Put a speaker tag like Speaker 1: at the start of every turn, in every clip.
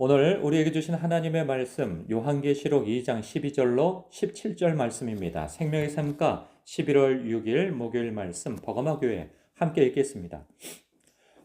Speaker 1: 오늘 우리에게 주신 하나님의 말씀 요한계시록 2장 12절로 17절 말씀입니다. 생명의 삶과 11월 6일 목요일 말씀 버가모 교회 함께 읽겠습니다.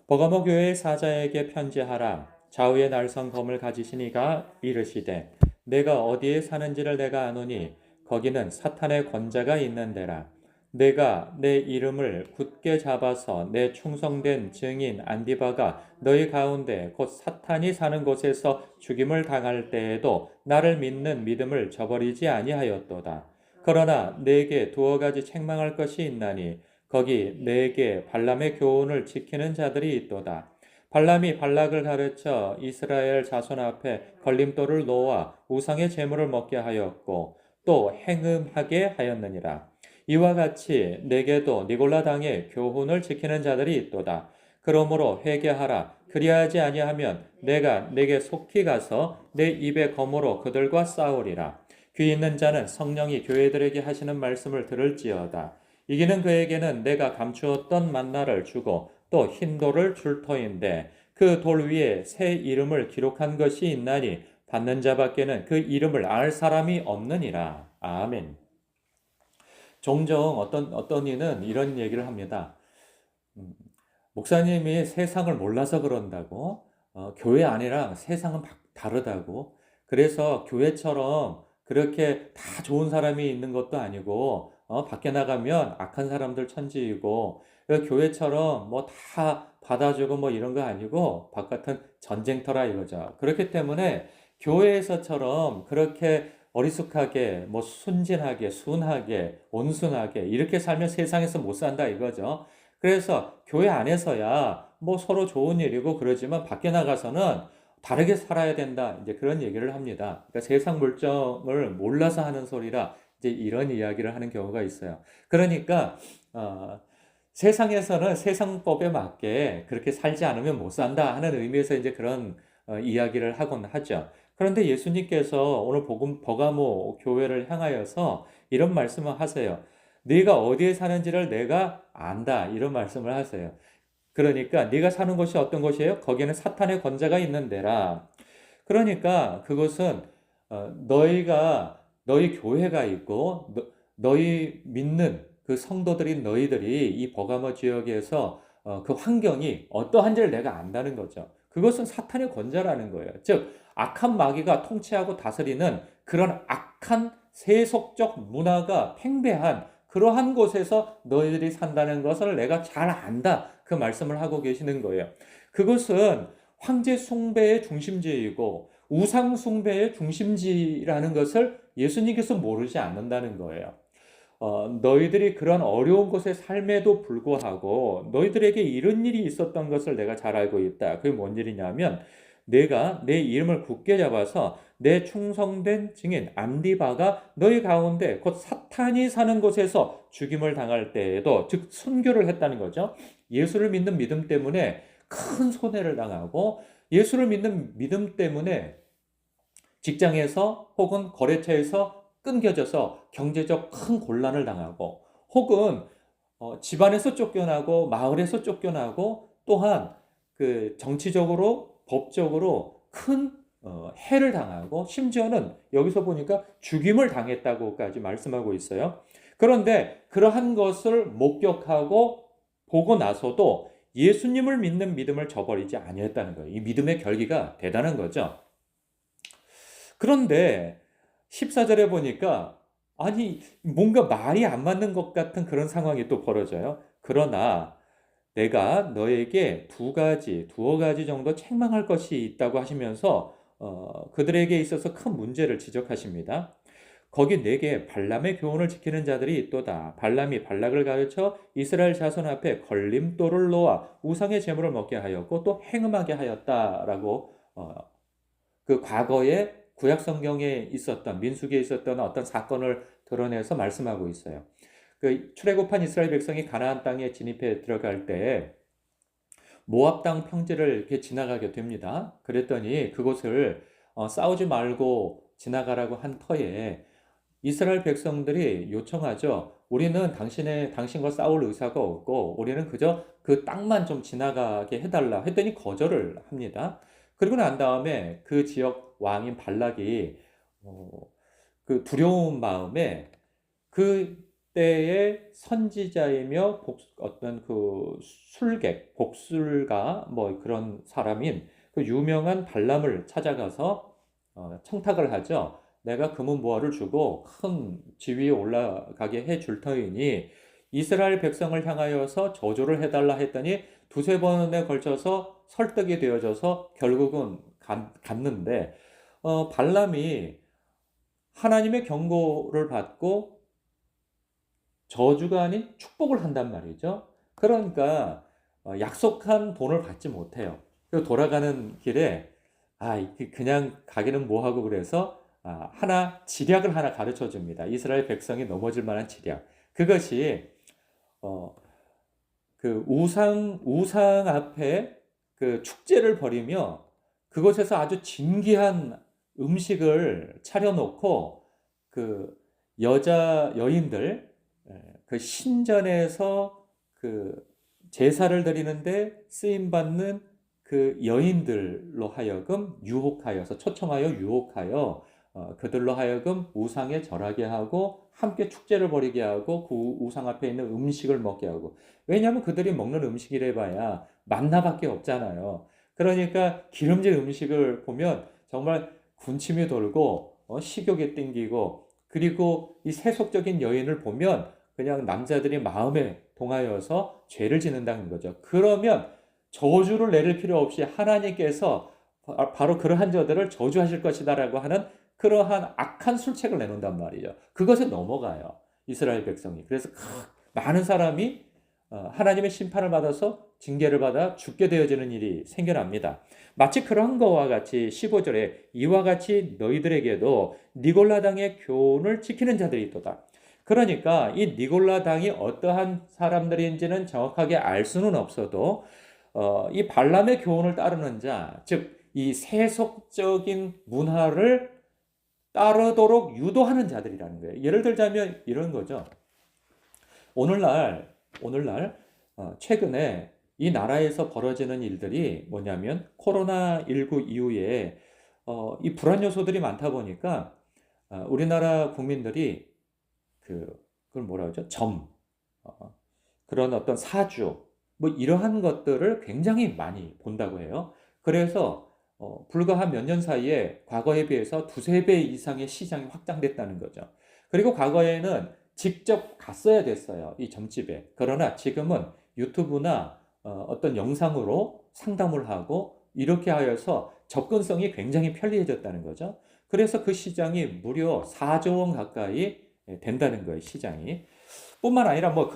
Speaker 1: 버가모 교회의 사자에게 편지하라. 좌우에 날선 검을 가지신 이가 이르시되 내가 어디에 사는지를 내가 아노니 거기는 사탄의 권자가 있는 데라. 내가 내 이름을 굳게 잡아서 내 충성된 증인 안디바가 너희 가운데 곧 사탄이 사는 곳에서 죽임을 당할 때에도 나를 믿는 믿음을 저버리지 아니하였도다. 그러나 내게 두어 가지 책망할 것이 있나니 거기 내게 발람의 교훈을 지키는 자들이 있도다. 발람이 발락을 가르쳐 이스라엘 자손 앞에 걸림돌을 놓아 우상의 제물을 먹게 하였고 또 행음하게 하였느니라. 이와 같이 내게도 니골라 당의 교훈을 지키는 자들이 있도다. 그러므로 회개하라. 그리하지 아니하면 내가 내게 속히 가서 내 입의 검으로 그들과 싸우리라. 귀 있는 자는 성령이 교회들에게 하시는 말씀을 들을지어다. 이기는 그에게는 내가 감추었던 만나를 주고 또 흰 돌을 줄 터인데 그 돌 위에 새 이름을 기록한 것이 있나니 받는 자밖에는 그 이름을 알 사람이 없느니라. 아멘. 종종 어떤 이는 이런 얘기를 합니다. 음, 목사님이 세상을 몰라서 그런다고, 교회 안이랑 세상은 다르다고, 그래서 교회처럼 그렇게 다 좋은 사람이 있는 것도 아니고, 밖에 나가면 악한 사람들 천지이고, 교회처럼 뭐 다 받아주고 뭐 이런 거 아니고, 바깥은 전쟁터라 이거죠. 그렇기 때문에 교회에서처럼 그렇게 어리숙하게, 뭐 순진하게, 순하게, 온순하게 이렇게 살면 세상에서 못 산다 이거죠. 그래서 교회 안에서야 뭐 서로 좋은 일이고 그러지만 밖에 나가서는 다르게 살아야 된다. 이제 그런 얘기를 합니다. 그러니까 세상 물정을 몰라서 하는 소리라 이제 이런 이야기를 하는 경우가 있어요. 그러니까 어, 세상에서는 세상법에 맞게 그렇게 살지 않으면 못 산다 하는 의미에서 이제 그런 이야기를 하곤 하죠. 그런데 예수님께서 오늘 복음 버가모 교회를 향하여서 이런 말씀을 하세요. 네가 어디에 사는지를 내가 안다. 이런 말씀을 하세요. 그러니까 네가 사는 곳이 어떤 곳이에요? 거기는 사탄의 권자가 있는 데라. 그러니까 그것은 너희 교회가 있고 너희 믿는 그 성도들인 너희들이 이 버가모 지역에서 그 환경이 어떠한지를 내가 안다는 거죠. 그것은 사탄의 권자라는 거예요. 즉 악한 마귀가 통치하고 다스리는 그런 악한 세속적 문화가 팽배한 그러한 곳에서 너희들이 산다는 것을 내가 잘 안다. 그 말씀을 하고 계시는 거예요. 그것은 황제 숭배의 중심지이고 우상 숭배의 중심지라는 것을 예수님께서 모르지 않는다는 거예요. 너희들이 그런 어려운 곳에 삶에도 불구하고 너희들에게 이런 일이 있었던 것을 내가 잘 알고 있다. 그게 뭔 일이냐면 내가 내 이름을 굳게 잡아서 내 충성된 증인 안디바가 너희 가운데 곧 사탄이 사는 곳에서 죽임을 당할 때에도 즉 순교를 했다는 거죠. 예수를 믿는 믿음 때문에 큰 손해를 당하고 예수를 믿는 믿음 때문에 직장에서 혹은 거래처에서 끊겨져서 경제적 큰 곤란을 당하고 혹은 집안에서 쫓겨나고 마을에서 쫓겨나고 또한 그 정치적으로 법적으로 큰 해를 당하고 심지어는 여기서 보니까 죽임을 당했다고까지 말씀하고 있어요. 그런데 그러한 것을 목격하고 보고 나서도 예수님을 믿는 믿음을 저버리지 아니했다는 거예요. 이 믿음의 결기가 대단한 거죠. 그런데 14절에 보니까 아니 뭔가 말이 안 맞는 것 같은 그런 상황이 또 벌어져요. 그러나 내가 너에게 두어 가지 정도 책망할 것이 있다고 하시면서 그들에게 있어서 큰 문제를 지적하십니다. 거기 내게 발람의 교훈을 지키는 자들이 있도다. 발람이 발락을 가르쳐 이스라엘 자손 앞에 걸림돌을 놓아 우상의 제물을 먹게 하였고 또 행음하게 하였다라고 그 과거에 구약 성경에 있었던 민수기에 있었던 어떤 사건을 드러내서 말씀하고 있어요. 그 출애굽한 이스라엘 백성이 가나안 땅에 진입해 들어갈 때 모압 땅 평지를 이렇게 지나가게 됩니다. 그랬더니 그곳을 싸우지 말고 지나가라고 한 터에 이스라엘 백성들이 요청하죠. 우리는 당신과 싸울 의사가 없고 우리는 그저 그 땅만 좀 지나가게 해달라 했더니 거절을 합니다. 그리고 난 다음에 그 지역 왕인 발락이 어, 그 두려운 마음에 그때의 선지자이며 어떤 그 술객, 복술가 뭐 그런 사람인 그 유명한 발람을 찾아가서 청탁을 하죠. 내가 금은보화를 주고 큰 지위에 올라가게 해줄 터이니 이스라엘 백성을 향하여서 저주를 해달라 했더니 두세 번에 걸쳐서 설득이 되어져서 결국은 갔는데 발람이 하나님의 경고를 받고 저주가 아닌 축복을 한단 말이죠. 그러니까 약속한 돈을 받지 못해요. 그리고 돌아가는 길에 그냥 가기는 뭐하고 그래서 하나 지략을 하나 가르쳐 줍니다. 이스라엘 백성이 넘어질 만한 지략. 그것이 어, 그 우상 앞에 그 축제를 벌이며 그곳에서 아주 진귀한 음식을 차려놓고 그 여인들 그 신전에서 그 제사를 드리는데 쓰임 받는 그 여인들로 하여금 유혹하여서 초청하여 유혹하여 그들로 하여금 우상에 절하게 하고 함께 축제를 벌이게 하고 그 우상 앞에 있는 음식을 먹게 하고 왜냐하면 그들이 먹는 음식이래 봐야 만나밖에 없잖아요. 그러니까 기름진 음식을 보면 정말 군침이 돌고 식욕이 땡기고 그리고 이 세속적인 여인을 보면 그냥 남자들이 마음에 동하여서 죄를 짓는다는 거죠. 그러면 저주를 내릴 필요 없이 하나님께서 바로 그러한 저들을 저주하실 것이다라고 하는 그러한 악한 술책을 내놓는단 말이죠. 그것에 넘어가요. 이스라엘 백성이. 그래서 많은 사람이 하나님의 심판을 받아서 징계를 받아 죽게 되어지는 일이 생겨납니다. 마치 그런 것과 같이 15절에 이와 같이 너희들에게도 니골라당의 교훈을 지키는 자들이 있도다. 그러니까 이 니골라당이 어떠한 사람들인지는 정확하게 알 수는 없어도 이 발람의 교훈을 따르는 자, 즉 이 세속적인 문화를 따르도록 유도하는 자들이라는 거예요. 예를 들자면 이런 거죠. 오늘날 최근에 이 나라에서 벌어지는 일들이 뭐냐면 코로나19 이후에 이 불안 요소들이 많다 보니까 우리나라 국민들이 그걸 뭐라 그러죠? 그런 어떤 사주 뭐 이러한 것들을 굉장히 많이 본다고 해요. 그래서 불과 한 몇 년 사이에 과거에 비해서 두세 배 이상의 시장이 확장됐다는 거죠. 그리고 과거에는 직접 갔어야 됐어요. 이 점집에. 그러나 지금은 유튜브나 어떤 영상으로 상담을 하고 이렇게 하여서 접근성이 굉장히 편리해졌다는 거죠. 그래서 그 시장이 무려 4조 원 가까이 된다는 거예요, 시장이. 뿐만 아니라 뭐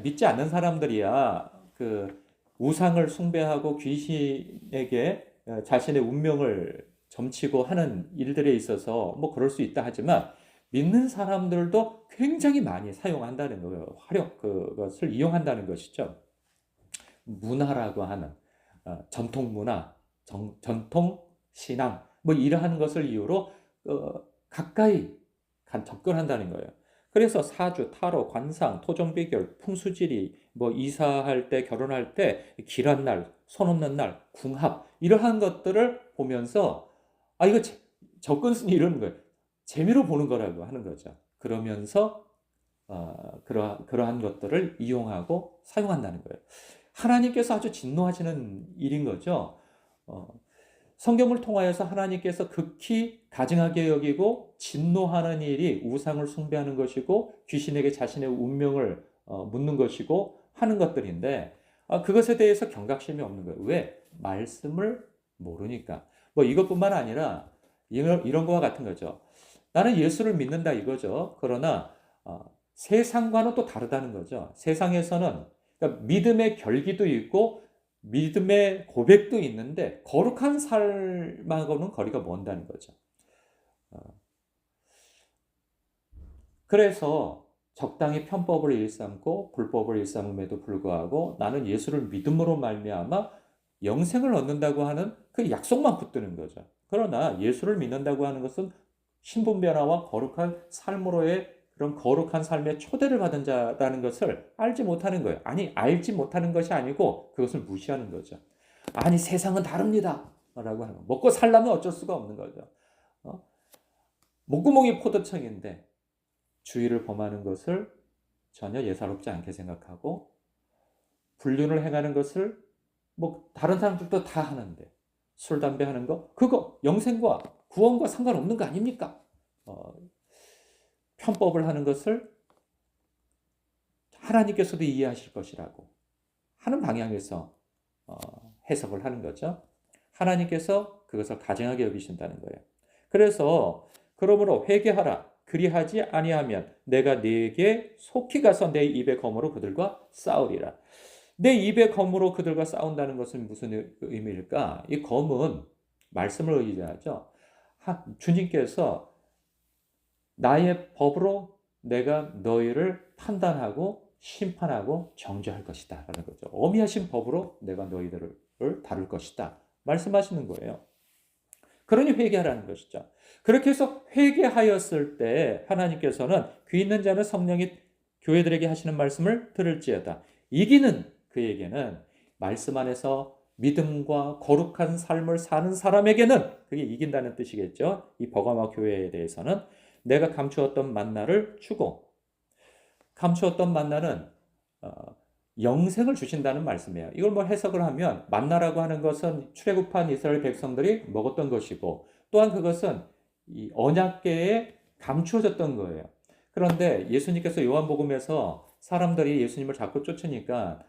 Speaker 1: 믿지 않는 사람들이야 그 우상을 숭배하고 귀신에게 자신의 운명을 점치고 하는 일들에 있어서 뭐 그럴 수 있다 하지만 믿는 사람들도 굉장히 많이 사용한다는 거예요. 그것을 이용한다는 것이죠. 문화라고 하는 전통 문화, 전통 신앙 뭐 이러한 것을 이유로 가까이 접근한다는 거예요. 그래서 사주, 타로, 관상, 토종 비결, 풍수지리, 뭐 이사할 때, 결혼할 때, 길한 날, 손 없는 날, 궁합 이러한 것들을 보면서 이거 접근성이 이러는 거예요. 재미로 보는 거라고 하는 거죠. 그러면서 그러한 것들을 이용하고 사용한다는 거예요. 하나님께서 아주 진노하시는 일인 거죠. 성경을 통하여서 하나님께서 극히 가증하게 여기고 진노하는 일이 우상을 숭배하는 것이고 귀신에게 자신의 운명을 묻는 것이고 하는 것들인데 그것에 대해서 경각심이 없는 거예요. 왜? 말씀을 모르니까. 뭐 이것뿐만 아니라 이런 거와 같은 거죠. 나는 예수를 믿는다 이거죠. 그러나 세상과는 또 다르다는 거죠. 세상에서는 그러니까 믿음의 결기도 있고 믿음의 고백도 있는데 거룩한 삶하고는 거리가 먼다는 거죠. 그래서 적당히 편법을 일삼고 불법을 일삼음에도 불구하고 나는 예수를 믿음으로 말미암아 영생을 얻는다고 하는 그 약속만 붙드는 거죠. 그러나 예수를 믿는다고 하는 것은 신분변화와 거룩한 삶으로의 그런 거룩한 삶의 초대를 받은 자라는 것을 알지 못하는 거예요. 아니, 알지 못하는 것이 아니고 그것을 무시하는 거죠. 아니, 세상은 다릅니다. 라고 하는 거. 먹고 살려면 어쩔 수가 없는 거죠. 어? 목구멍이 포도청인데 주의를 범하는 것을 전혀 예사롭지 않게 생각하고 불륜을 행하는 것을 뭐 다른 사람들도 다 하는데 술, 담배 하는 거 그거 영생과 구원과 상관없는 거 아닙니까? 편법을 하는 것을 하나님께서도 이해하실 것이라고 하는 방향에서 해석을 하는 거죠. 하나님께서 그것을 가증하게 여기신다는 거예요. 그래서 그러므로 회개하라. 그리하지 아니하면 내가 네게 속히 가서 내 입의 검으로 그들과 싸우리라. 내 입의 검으로 그들과 싸운다는 것은 무슨 의미일까? 이 검은 말씀을 의지하죠. 주님께서 나의 법으로 내가 너희를 판단하고 심판하고 정죄할 것이다 라는 거죠. 어미하신 법으로 내가 너희들을 다룰 것이다 말씀하시는 거예요. 그러니 회개하라는 것이죠. 그렇게 해서 회개하였을 때 하나님께서는 귀 있는 자는 성령이 교회들에게 하시는 말씀을 들을지어다. 이기는 그에게는 말씀 안에서 믿음과 거룩한 삶을 사는 사람에게는 그게 이긴다는 뜻이겠죠. 이 버가마 교회에 대해서는 내가 감추었던 만나를 주고 감추었던 만나는 영생을 주신다는 말씀이에요. 이걸 뭐 해석을 하면 만나라고 하는 것은 출애굽한 이스라엘 백성들이 먹었던 것이고 또한 그것은 이 언약궤에 감추어졌던 거예요. 그런데 예수님께서 요한복음에서 사람들이 예수님을 자꾸 쫓으니까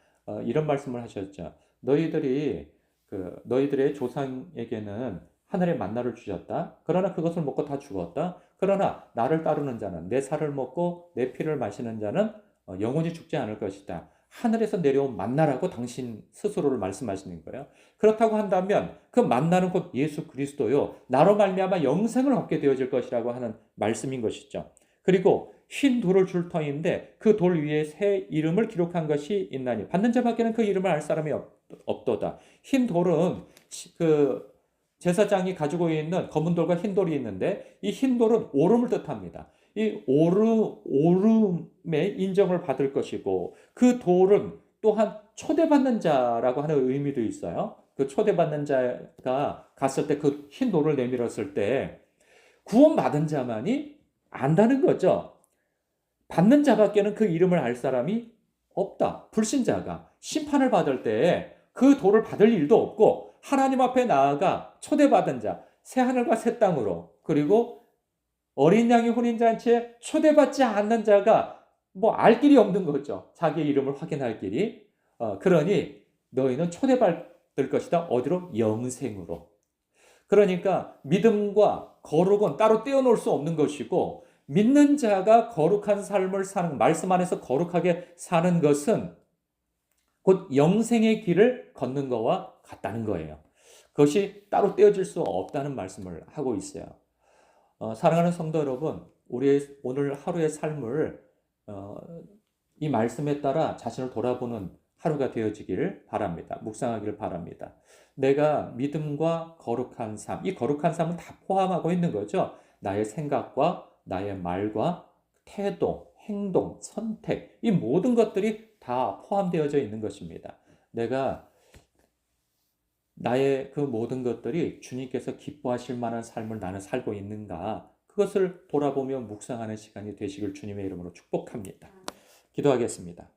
Speaker 1: 이런 말씀을 하셨죠. 너희들의 조상에게는 하늘의 만나를 주셨다. 그러나 그것을 먹고 다 죽었다. 그러나 나를 따르는 자는 내 살을 먹고 내 피를 마시는 자는 영원히 죽지 않을 것이다. 하늘에서 내려온 만나라고 당신 스스로를 말씀하시는 거예요. 그렇다고 한다면 그 만나는 곧 예수 그리스도요. 나로 말미암아 영생을 얻게 되어질 것이라고 하는 말씀인 것이죠. 그리고 흰 돌을 줄 터인데 그 돌 위에 새 이름을 기록한 것이 있나니 받는 자밖에는 그 이름을 알 사람이 없도다. 흰 돌은 그 제사장이 가지고 있는 검은 돌과 흰 돌이 있는데 이 흰 돌은 오름을 뜻합니다. 이 오름의 인정을 받을 것이고 그 돌은 또한 초대받는 자라고 하는 의미도 있어요. 그 초대받는 자가 갔을 때 그 흰 돌을 내밀었을 때 구원받은 자만이 안다는 거죠. 받는 자밖에는 그 이름을 알 사람이 없다. 불신자가 심판을 받을 때 그 돌을 받을 일도 없고 하나님 앞에 나아가 초대받은 자, 새 하늘과 새 땅으로 그리고 어린 양의 혼인잔치에 초대받지 않는 자가 뭐 알 길이 없는 거죠. 자기의 이름을 확인할 길이. 그러니 너희는 초대받을 것이다. 어디로? 영생으로. 그러니까 믿음과 거룩은 따로 떼어놓을 수 없는 것이고 믿는 자가 거룩한 삶을 사는 말씀 안에서 거룩하게 사는 것은 곧 영생의 길을 걷는 것과 같다는 거예요. 그것이 따로 떼어질 수 없다는 말씀을 하고 있어요. 사랑하는 성도 여러분, 우리의 오늘 하루의 삶을 이 말씀에 따라 자신을 돌아보는 하루가 되어지기를 바랍니다. 묵상하기를 바랍니다. 내가 믿음과 거룩한 삶, 이 거룩한 삶은 다 포함하고 있는 거죠. 나의 생각과 나의 말과 태도, 행동, 선택, 이 모든 것들이 다 포함되어져 있는 것입니다. 내가 나의 그 모든 것들이 주님께서 기뻐하실 만한 삶을 나는 살고 있는가? 그것을 돌아보며 묵상하는 시간이 되시길 주님의 이름으로 축복합니다. 기도하겠습니다.